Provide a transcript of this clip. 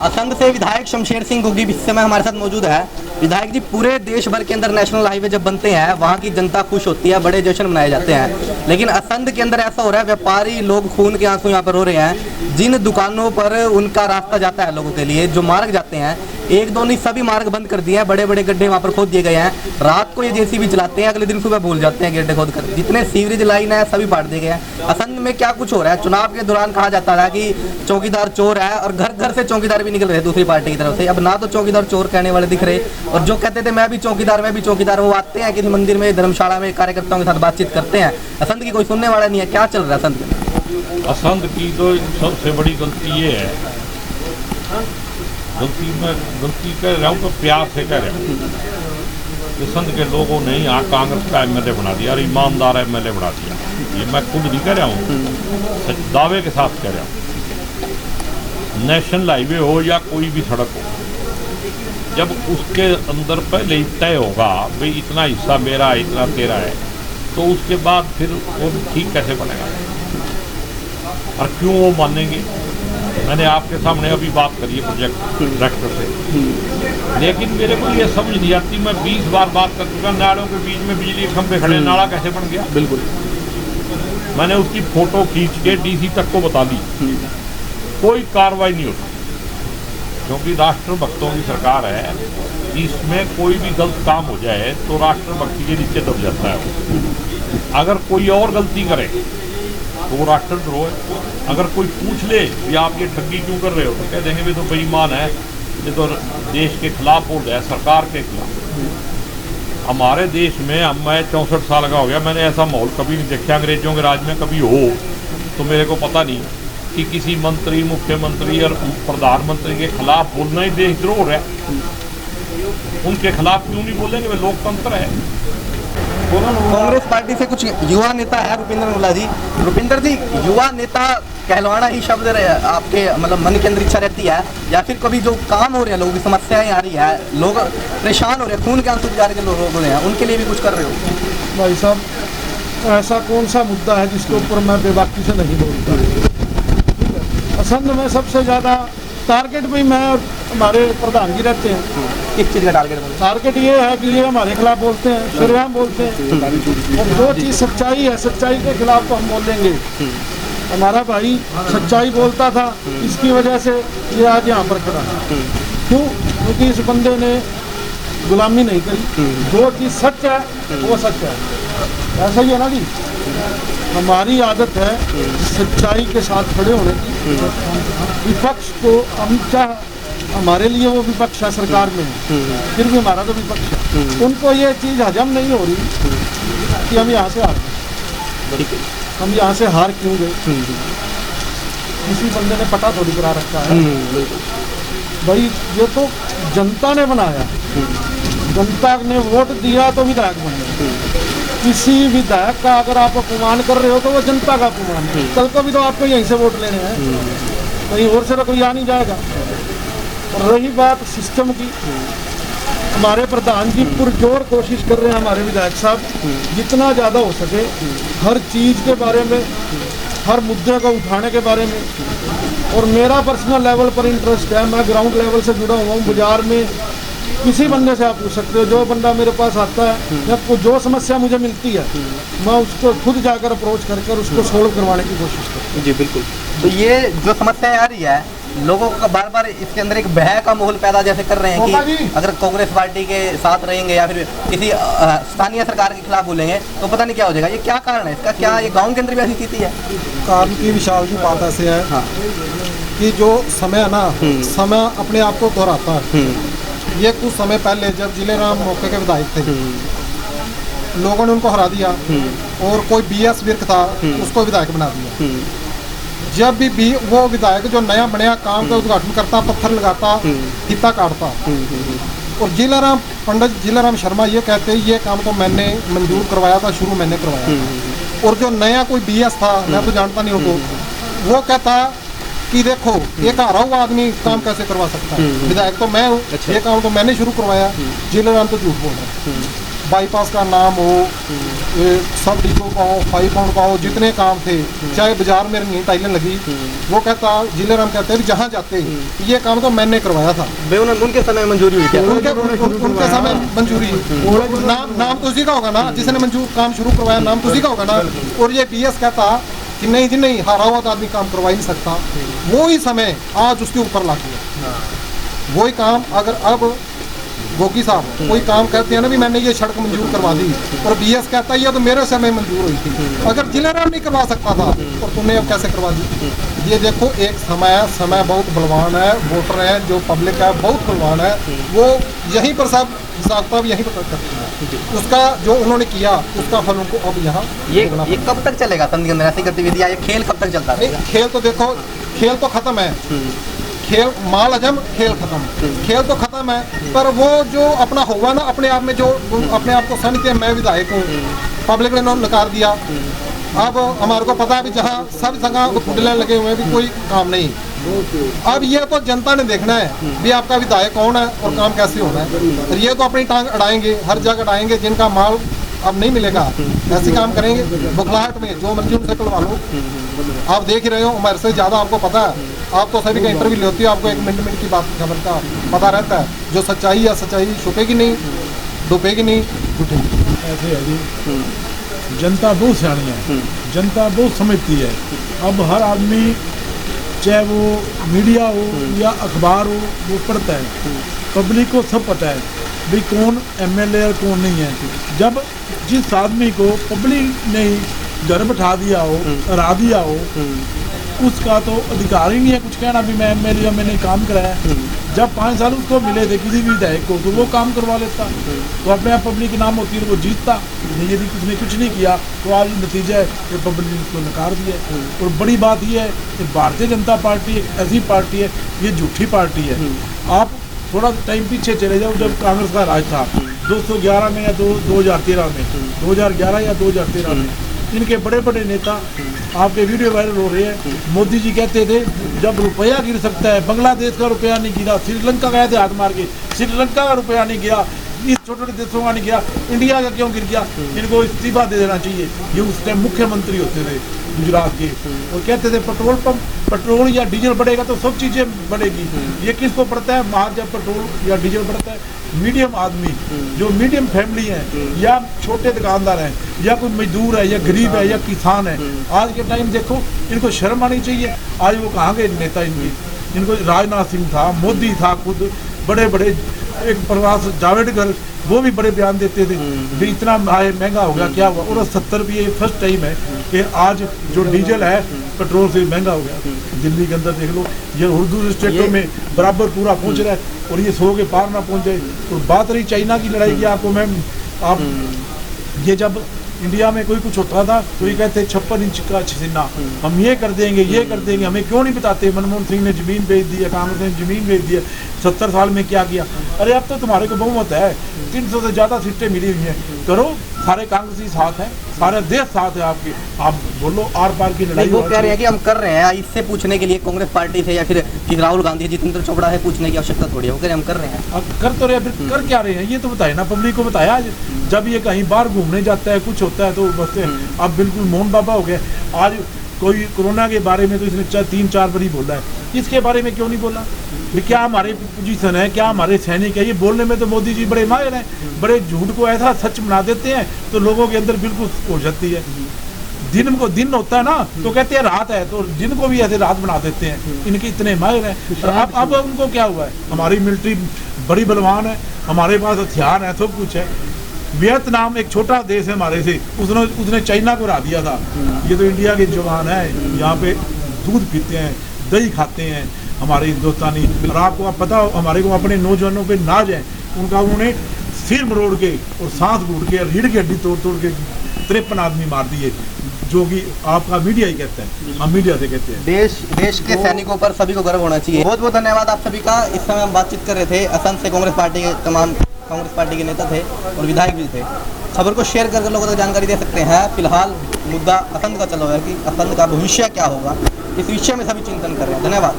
असंध से विधायक शमशेर सिंह गोगी इस समय हमारे साथ मौजूद है। विधायक जी, पूरे देश भर के अंदर नेशनल हाईवे जब बनते हैं वहाँ की जनता खुश होती है, बड़े जश्न मनाए जाते हैं, लेकिन असंध के अंदर ऐसा हो रहा है, व्यापारी लोग खून के आंसू यहाँ पर रो रहे हैं। जिन दुकानों पर उनका रास्ता जाता है लोगों के लिए, जो मार्ग जाते हैं, एक दो नहीं सभी मार्ग बंद कर दिए हैं, बड़े बड़े गड्ढे वहाँ पर खोद दिए गए हैं। रात को ये जेसीबी चलाते हैं, अगले दिन सुबह भूल जाते हैं गड्ढे खोद कर। जितने सीवरेज लाइन है सभी पाट दिए गए हैं। असंध में क्या कुछ हो रहा है? चुनाव के दौरान कहा जाता था कि चौकीदार चोर है और घर घर से चौकीदार भी निकल रहे दूसरी पार्टी की तरफ से। अब ना तो चौकीदार चोर कहने वाले दिख रहे, और जो कहते थे मैं भी चौकीदार, वो आते हैं किसी मंदिर में, धर्मशाला में कार्यकर्ताओं के साथ बातचीत करते हैं। असंध की कोई सुनने वाला नहीं है। क्या चल रहा है असंध में? असंध की तो सबसे बड़ी गलती ये है, गलती कह रहा हूँ तो प्यार से कह रहा हूँ। असंध के लोगों ने यहाँ कांग्रेस का एमएलए बना दिया और ईमानदार एमएलए बना दिया। ये मैं खुद नहीं कह रहा हूँ, दावे के साथ कह रहा हूँ। नेशनल हाईवे हो या कोई भी सड़क हो, जब उसके अंदर पहले ही तय होगा भाई इतना हिस्सा मेरा है, इतना तेरा है, तो उसके बाद फिर वो ठीक कैसे बनेगा और क्यों वो मानेंगे? मैंने आपके सामने अभी बात करी है प्रोजेक्ट डायरेक्टर से, लेकिन मेरे को ये समझ नहीं आती। मैं 20 बार बात कर चुका, नालों के बीच में बिजली के खंभे खड़े, नाला कैसे बन गया? बिल्कुल, मैंने उसकी फोटो खींच के डीसी तक को बता दी, कोई कार्रवाई नहीं होती, क्योंकि राष्ट्रभक्तों की सरकार है। इसमें कोई भी गलत काम हो जाए तो राष्ट्रभक्ति के नीचे दब जाता है। अगर कोई और गलती करे तो वो राष्ट्रद्रोह है। अगर कोई पूछ ले कि आप ये ठगी क्यों कर रहे हो, तो कह देंगे भी तो बेईमान है, ये तो देश के खिलाफ बोल रहा है, सरकार के खिलाफ। हमारे देश में मैं 64 साल का हो गया, मैंने ऐसा माहौल कभी नहीं देखा अंग्रेजों के राज में कभी हो, तो मेरे को पता नहीं कि किसी मंत्री, मुख्यमंत्री और प्रधानमंत्री के खिलाफ बोलना ही देशद्रोह है। उनके खिलाफ क्यों नहीं बोलेंगे? वे लोकतंत्र है। कांग्रेस पार्टी से कुछ युवा नेता है रुपिंदर मुल्ला जी। रुपिंदर जी, युवा नेता कहलवाना ही शब्द आपके मतलब मन के अंदर इच्छा रहती है, या फिर कभी जो काम हो रहे हैं, लोगों की समस्याएं आ रही है, लोग परेशान हो रहे हैं, खून के आंसू गुजार के लोग हो रहे हैं, उनके लिए भी कुछ कर रहे हो? भाई साहब, ऐसा कौन सा मुद्दा है जिसके ऊपर मैं बेबाकी से नहीं बोलता? असंध में सबसे ज़्यादा टारगेट भी मैं और हमारे प्रधान जी रहते हैं। किस चीज़ का टारगेट ये है कि ये हमारे खिलाफ बोलते हैं, शुरुआत बोलते हैं, और जो चीज़ सच्चाई है, सच्चाई के खिलाफ तो हम बोलेंगे। हमारा भाई सच्चाई बोलता था, इसकी वजह से ये आज यहाँ पर खड़ा है। क्यों? क्योंकि इस बंदे ने गुलामी नहीं करी, जो चीज़ सच है वो सच है। ऐसा ही है ना जी, हमारी आदत है सच्चाई के साथ खड़े होने की। विपक्ष को हम चाहे हमारे लिए वो विपक्ष है, सरकार में है, फिर भी हमारा तो विपक्ष है। उनको ये चीज़ हजम नहीं हो रही कि हम यहाँ से हार गए। हम यहाँ से हार क्यों गए? किसी बंदे ने पता थोड़ी करा रखा है भाई, ये तो जनता ने बनाया, जनता ने वोट दिया तो विधायक बने। किसी विधायक का अगर आप अपमान कर रहे हो तो वो जनता का अपमान है। कल को भी तो आपको यहीं से वोट लेने हैं, कहीं और से तो कोई आ नहीं जाएगा। और रही बात सिस्टम की, हमारे प्रधान जी पुरजोर कोशिश कर रहे हैं, हमारे विधायक साहब, जितना ज़्यादा हो सके हर चीज़ के बारे में, हर मुद्दे को उठाने के बारे में। और मेरा पर्सनल लेवल पर इंटरेस्ट है, मैं ग्राउंड लेवल से जुड़ा हुआ हूँ। बाजार में किसी बंदे से आप पूछ सकते हो, जो बंदा मेरे पास आता है या जो समस्या मुझे मिलती है, मैं उसको खुद जाकर अप्रोच करके उसको सोल्व करवाने की कोशिश करता हूँ। जी बिल्कुल। तो ये जो समस्याएं आ रही है, लोगों का बार बार इसके अंदर एक भय का माहौल पैदा जैसे कर रहे हैं कि अगर कांग्रेस पार्टी के साथ रहेंगे या फिर किसी स्थानीय सरकार के खिलाफ बोलेंगे तो पता नहीं क्या हो जाएगा। ये क्या कारण है इसका? क्या ये गाँव के अंदर भी ऐसी स्थिति है? कारण की विशाल की बात ऐसे है, हाँ, कि जो समय है ना, समय अपने आप को दोहराता है। ये कुछ समय पहले जब जिलेराम मौके के विधायक थे, लोगों ने उनको हरा दिया और कोई BS विर्क था उसको विधायक बना दिया। जब भी वो विधायक जो नया बनया काम का उद्घाटन करता, पत्थर लगाता, फीता काटता, और पंडित जिलेराम शर्मा ये कहते ये काम तो मैंने मंजूर करवाया था, शुरू मैंने करवाया। और जो नया कोई BS था, मैं तो जानता नहीं उनको, वो कहता कि देखो एक हारा हुआ आदमी काम कैसे करवा सकता है, विधायक तो मैं हूँ, ये काम तो मैंने शुरू करवाया। जिलेराम तो झूठ बोल रहा है। बाईपास का नाम हो, सब डिपो का हो, 5 पाउंड का हो, जितने काम थे, चाहे बाजार में रंगीन टाइलें लगी, वो कहता जिलेराम कहते हैं जहाँ जाते ये काम तो मैंने करवाया था। उनके समय मंजूरी हुई क्या? उनके समय मंजूरी, नाम तो उसी का होगा ना, जिसने मंजूर काम शुरू करवाया नाम तो उसी का होगा ना। और ये BS कहता कि नहीं जी नहीं, हारा हुआ तो आदमी काम करवा ही नहीं सकता। वो ही समय आज उसके ऊपर ला दिया, वही काम अगर अब गोगी साहब कोई काम कहते हैं ना भी मैंने ये सड़क मंजूर करवा दी, और BS कहता है ये तो मेरे समय मंजूर हुई थी, अगर जिलेराम नहीं करवा सकता था और तुमने अब कैसे करवा दी? ये देखो एक समय बहुत बलवान है, वोटर है जो पब्लिक है बहुत बलवान है, वो यहीं पर सब हिसाब यहीं पर करते हैं। उसका जो उन्होंने किया उसका फल उनको अब यहाँ ये कब तक चलेगा संघ के अंदर ऐसी गतिविधियाँ? ये खेल कब तक चलता रहेगा? खेल तो देखो, खेल तो खत्म है, खेल माल हजम, खेल खत्म, खेल तो खत्म है, पर वो जो अपना होगा ना अपने आप में, जो अपने आप को समझते हैं मैं विधायक हूँ, पब्लिक ने नकार दिया। अब हमारे को पता है भी जहाँ सब जगह फुटले लगे हुए हैं भी कोई काम नहीं। अब ये तो जनता ने देखना है भी आपका विधायक कौन है और काम कैसे होना है। ये तो अपनी टांग अड़ाएंगे, हर जगह अड़ाएंगे, जिनका माल अब नहीं मिलेगा ऐसे काम करेंगे। बुखलाहट में जो मर्जी उनसे करवा लो, आप देख ही रहे हो, हमारे से ज़्यादा आपको पता है, आप तो सभी का इंटरव्यू लेती हो, आपको एक मिनट की बात खबर का पता रहता है। जो सच्चाई या सच्चाई छुपेगी नहीं, डूबेगी नहीं, टूटेगी। ऐसे है जी, जनता बहुत सियाणी है, जनता बहुत समझती है। अब हर आदमी चाहे वो मीडिया हो या अखबार हो वो पढ़ता है, पब्लिक को सब पता है भाई कौन MLA और कौन नहीं है। जब जिस आदमी को पब्लिक ने घर बैठा दिया हो, हरा दिया हो, उसका तो अधिकार ही नहीं है कुछ कहना भी मैं MLA या मैंने काम कराया। जब 5 साल उसको मिले थे किसी भी विधायक को तो वो काम करवा लेता, तो अपने आप पब्लिक के नाम होती है तो वो जीतता। यदि उसने कुछ नहीं किया तो आज नतीजा है कि पब्लिक ने उसको नकार दिया। और बड़ी बात यह है कि भारतीय जनता पार्टी एक ऐसी पार्टी है, ये झूठी पार्टी है। आप थोड़ा टाइम पीछे चले जाओ, जब कांग्रेस का राज था 2011 में या 2013 में, 2011 या 2013 में, इनके बड़े बड़े नेता आपके वीडियो वायरल हो रहे हैं। मोदी जी कहते थे जब रुपया गिर सकता है, बांग्लादेश का रुपया नहीं गिरा, श्रीलंका गए थे हाथ मार के, श्रीलंका का रुपया नहीं गिरा, इस छोटे छोटे देशों का नहीं गया, इंडिया का क्यों गिर गया? इनको इस्तीफा दे देना चाहिए। ये उस टाइम मुख्यमंत्री होते थे गुजरात के, और कहते थे पेट्रोल पंप, पेट्रोल या डीजल बढ़ेगा तो सब चीज़ें बढ़ेगी। ये किसको पड़ता है? बाहर जब पेट्रोल या डीजल बढ़ता है, मीडियम आदमी जो मीडियम फैमिली है या छोटे दुकानदार हैं या कोई मजदूर है या गरीब है या किसान है, आज के टाइम देखो इनको शर्म आनी चाहिए। आज वो कहाँ गए नेता इनको राजनाथ सिंह था, मोदी था, खुद बड़े बड़े एक प्रवास जावड़ेकर, वो भी बड़े बयान देते थे भी इतना महंगा हो गया क्या हुआ। और 70 रुपये ये फर्स्ट टाइम है कि आज जो डीजल है पेट्रोल से महंगा हो गया। दिल्ली के अंदर देख लो, ये दूसरे स्टेटों में बराबर पूरा पहुंच रहा है और ये 100 के पार ना पहुंच जाए। और बात रही चाइना की लड़ाई की, आपको मैम आप ये जब इंडिया में कोई कुछ होता था तो ये कहते 56 इंच का सीना, हम ये कर देंगे ये कर देंगे, हमें क्यों नहीं बताते? मनमोहन सिंह ने ज़मीन बेच दी है, कांग्रेस ने ज़मीन बेच दी है, 70 साल में क्या किया? अरे अब तो तुम्हारे को बहुमत है, 300 से ज़्यादा सीटें मिली हुई हैं, करो, सारे कांग्रेसी साथ हैं, सारे देश साथ है आपके, आप बोलो आर पार की लड़ाई। वो कह रहे हैं कि हम कर रहे हैं, इससे पूछने के लिए कांग्रेस पार्टी से या फिर कि राहुल गांधी जितेंद्र चोपड़ा है पूछने की आवश्यकता थोड़ी है। वो कह रहे हैं हम कर रहे हैं। अब कर तो रहे, फिर कर क्या रहे हैं ये तो बताए ना, पब्लिक को बताया। आज जब ये कहीं बाहर घूमने जाता है, कुछ होता है तो बस अब बिल्कुल मोहन बाबा हो गए। आज कोई कोरोना के बारे में तो इसने 3-4 बार ही बोला है, इसके बारे में क्यों नहीं बोला? क्या हमारे पोजीशन है, क्या हमारे सैनिक है? ये बोलने में तो मोदी जी बड़े माहिर हैं, बड़े झूठ को ऐसा सच बना देते हैं तो लोगों के अंदर बिल्कुल हो जाती है। दिन को दिन होता है ना तो कहते हैं रात है, तो दिन को भी ऐसे रात बना देते हैं। इनके इतने माहिर हैं। अब उनको क्या हुआ है? हमारी मिलिट्री बड़ी बलवान है, हमारे पास हथियार है, सब कुछ है। वियतनाम एक छोटा देश है हमारे से, उसने चाइना को हरा दिया था। ये तो इंडिया के जवान है, यहाँ पे दूध पीते हैं, दही खाते हैं हमारे हिंदुस्तानी। और आपको आप पता हो हमारे को अपने नौजवानों पे नाज है, उनका उन्होंने सिर मरोड़ के और सांस घूट के रीढ़ की हड्डी तोड़ तोड़ के 53 आदमी मार दिए, जो कि आपका मीडिया ही कहता है, हम मीडिया से कहते हैं। देश के सैनिकों पर सभी को गर्व होना चाहिए। बहुत बहुत धन्यवाद आप सभी का। इस समय हम बातचीत कर रहे थे असम से कांग्रेस पार्टी के तमाम कांग्रेस पार्टी के नेता थे और विधायक भी थे। खबर को शेयर करके लोगों तक जानकारी दे सकते हैं। फिलहाल मुद्दा असंध का चल रहा है कि असंध का भविष्य क्या होगा, इस विषय में सभी चिंतन कर रहे हैं। धन्यवाद।